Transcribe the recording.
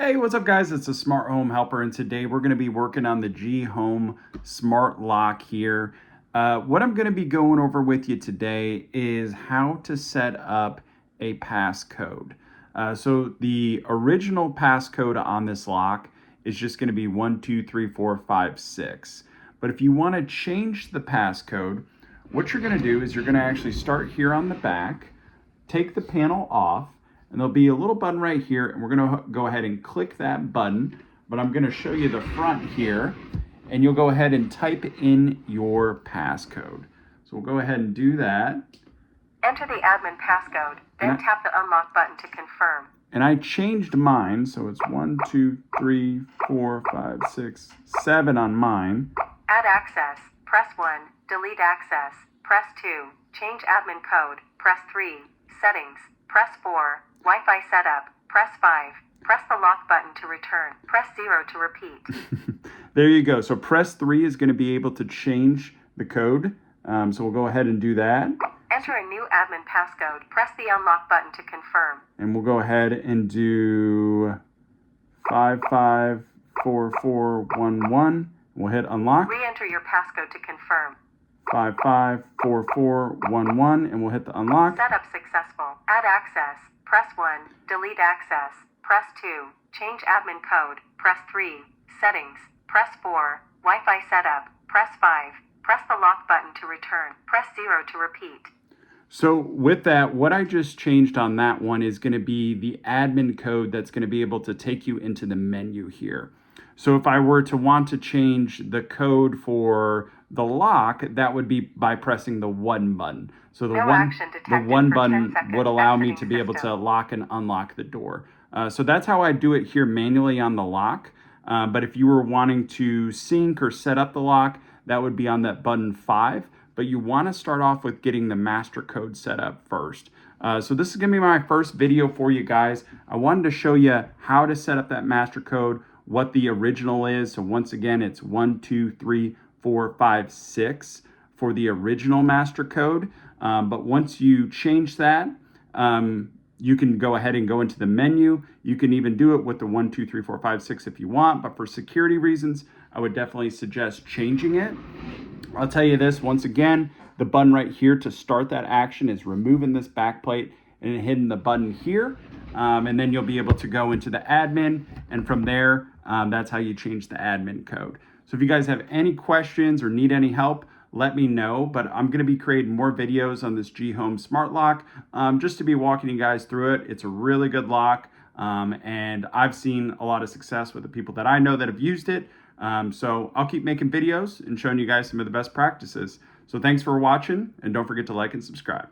Hey, what's up guys? It's a Smart Home Helper, and today we're going to be working on the G Home Smart Lock here. What I'm going to be going over with you today is how to set up a passcode. So the original passcode on this lock is just going to be 123456. But if you want to change the passcode, what you're going to do is you're going to actually start here on the back, take the panel off, and there'll be a little button right here, and we're going to go ahead and click that button. But I'm going to show you the front here, and you'll go ahead and type in your passcode. So we'll go ahead and do that. Enter the admin passcode, then tap the unlock button to confirm. And I changed mine, so it's 1, 2, 3, 4, 5, 6, 7 on mine. Add access, press 1, delete access, press 2, change admin code, press 3, settings, press 4, Wi-Fi setup, press 5, press the lock button to return, press 0 to repeat. There you go. So press 3 is going to be able to change the code. So we'll go ahead and do that. Enter a new admin passcode, press the unlock button to confirm. And we'll go ahead and do 554411. We'll hit unlock. Re-enter your passcode to confirm. 554411, and we'll hit the unlock. Setup successful. Add access, press 1, delete access, press 2, change admin code, press 3, settings, press 4, Wi-Fi setup, press 5, press the lock button to return, press 0 to repeat. So with that, what I just changed on that one is going to be the admin code that's going to be able to take you into the menu here. So if I were to want to change the code for the lock, that would be by pressing the 1 button. So the one button would allow me to be able to lock and unlock the door. So that's how I do it here manually on the lock. But if you were wanting to sync or set up the lock, that would be on that button 5. But you want to start off with getting the master code set up first. So this is going to be my first video for you guys. I wanted to show you how to set up that master code, what the original is. So once again, it's 123456 for the original master code. But once you change that, you can go ahead and go into the menu. You can even do it with the 123456 if you want, but for security reasons, I would definitely suggest changing it. I'll tell you this, once again, the button right here to start that action is removing this back plate and hitting the button here. And then you'll be able to go into the admin, and from there, that's how you change the admin code. So if you guys have any questions or need any help, let me know. But I'm going to be creating more videos on this G Home Smart Lock just to be walking you guys through it. It's a really good lock, and I've seen a lot of success with the people that I know that have used it. So I'll keep making videos and showing you guys some of the best practices. So thanks for watching, and don't forget to like and subscribe.